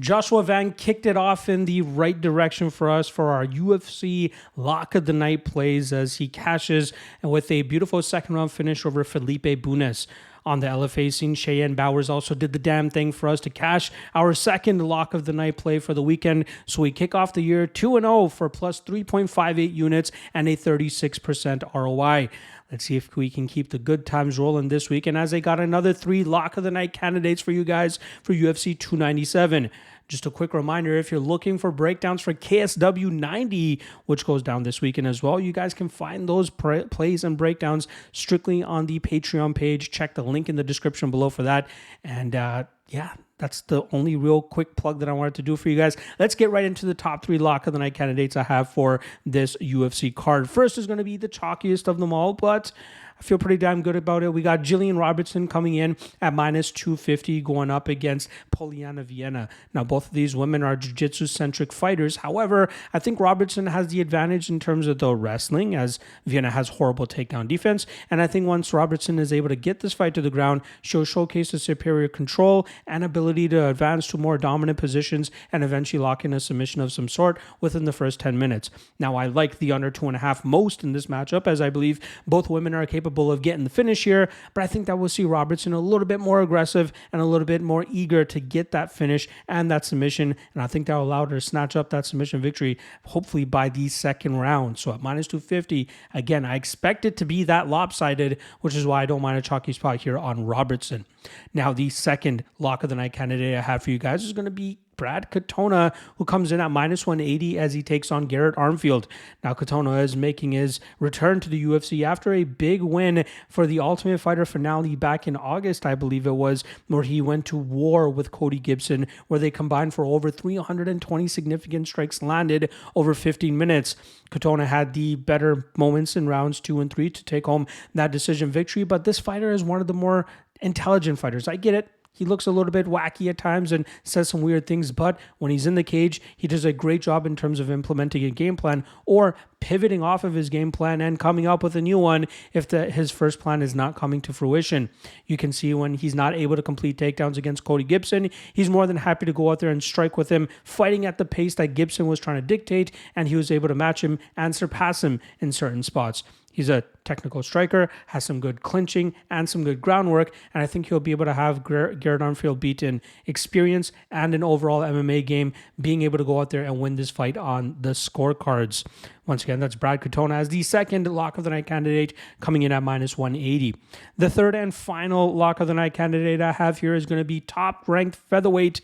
Joshua Van kicked it off in the right direction for us for our UFC Lock of the Night plays as he cashes and with a beautiful second round finish over Felipe Bunes. On the LFA scene, Cheyenne Bowers also did the damn thing for us to cash our second Lock of the Night play for the weekend. So we kick off the year 2-0 for plus 3.58 units and a 36% ROI. Let's see if we can keep the good times rolling this week. And as I got another 3 Lock of the Night candidates for you guys for UFC 297. Just a quick reminder, if you're looking for breakdowns for KSW 90, which goes down this weekend as well, you guys can find those plays and breakdowns strictly on the Patreon page. Check the link in the description below for that. And yeah, that's the only real quick plug that I wanted to do for you guys. Let's get right into the top 3 Lock of the Night candidates I have for this UFC card. First is going to be the chalkiest of them all, but I feel pretty damn good about it. We got Jillian Robertson coming in at minus 250 going up against Poliana Viana. Now, both of these women are jiu-jitsu-centric fighters. However, I think Robertson has the advantage in terms of the wrestling as Viana has horrible takedown defense. And I think once Robertson is able to get this fight to the ground, she'll showcase the superior control and ability to advance to more dominant positions and eventually lock in a submission of some sort within the first 10 minutes. Now, I like the under 2.5 most in this matchup as I believe both women are capable of getting the finish here, but I think that we'll see Robertson a little bit more aggressive and a little bit more eager to get that finish and that submission, and I think that will allow her to snatch up that submission victory, hopefully by the second round. So at minus 250, again, I expect it to be that lopsided, which is why I don't mind a chalky spot here on Robertson. Now, the second Lock of the Night candidate I have for you guys is going to be Brad Katona, who comes in at minus 180 as he takes on Garrett Armfield. Now, Katona is making his return to the UFC after a big win for the Ultimate Fighter finale back in August, I believe it was, where he went to war with Cody Gibson, where they combined for over 320 significant strikes landed over 15 minutes. Katona had the better moments in rounds 2 and 3 to take home that decision victory, but this fighter is one of the more intelligent fighters. I get it. He looks a little bit wacky at times and says some weird things, but when he's in the cage, he does a great job in terms of implementing a game plan or pivoting off of his game plan and coming up with a new one if his first plan is not coming to fruition. You can see when he's not able to complete takedowns against Cody Gibson, he's more than happy to go out there and strike with him, fighting at the pace that Gibson was trying to dictate, and he was able to match him and surpass him in certain spots. He's a technical striker, has some good clinching and some good groundwork, and I think he'll be able to have Garrett Armfield beat in experience and an overall MMA game, being able to go out there and win this fight on the scorecards. Once again, that's Brad Katona as the second Lock of the Night candidate coming in at minus 180. The third and final Lock of the Night candidate I have here is going to be top-ranked featherweight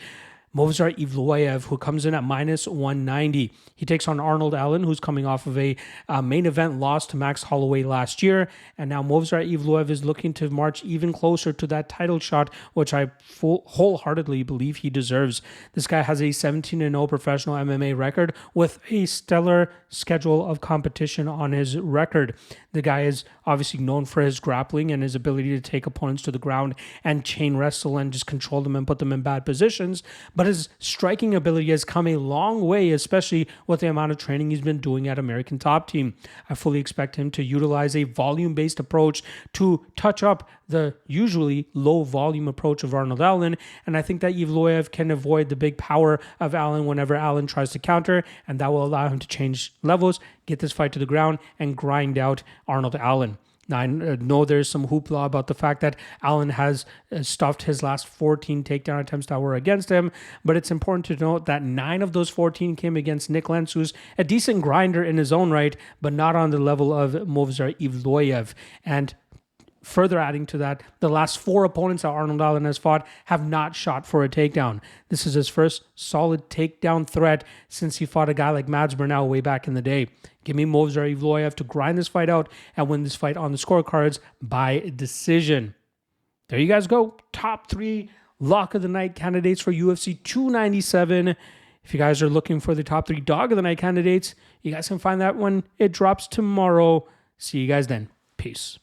Movsar Evloev, who comes in at minus 190. He takes on Arnold Allen, who's coming off of a main event loss to Max Holloway last year. And now Movsar Evloev is looking to march even closer to that title shot, which I wholeheartedly believe he deserves. This guy has a 17-0 professional MMA record with a stellar schedule of competition on his record. The guy is obviously known for his grappling and his ability to take opponents to the ground and chain wrestle and just control them and put them in bad positions. But his striking ability has come a long way, especially with the amount of training he's been doing at American Top Team. I fully expect him to utilize a volume-based approach to touch up the usually low-volume approach of Arnold Allen, and I think that Evloev can avoid the big power of Allen whenever Allen tries to counter, and that will allow him to change levels, get this fight to the ground, and grind out Arnold Allen. Now, I know there's some hoopla about the fact that Allen has stuffed his last 14 takedown attempts that were against him, but it's important to note that 9 of those 14 came against Nick Lentz, who's a decent grinder in his own right, but not on the level of Movsar Evloev. And further adding to that, the last 4 opponents that Arnold Allen has fought have not shot for a takedown. This is his first solid takedown threat since he fought a guy like Mads Burnell way back in the day. Give me Movsar Evloev to grind this fight out and win this fight on the scorecards by decision. There you guys go. Top 3 Lock of the Night candidates for UFC 297. If you guys are looking for the top 3 Dog of the Night candidates, you guys can find that when it drops tomorrow. See you guys then. Peace.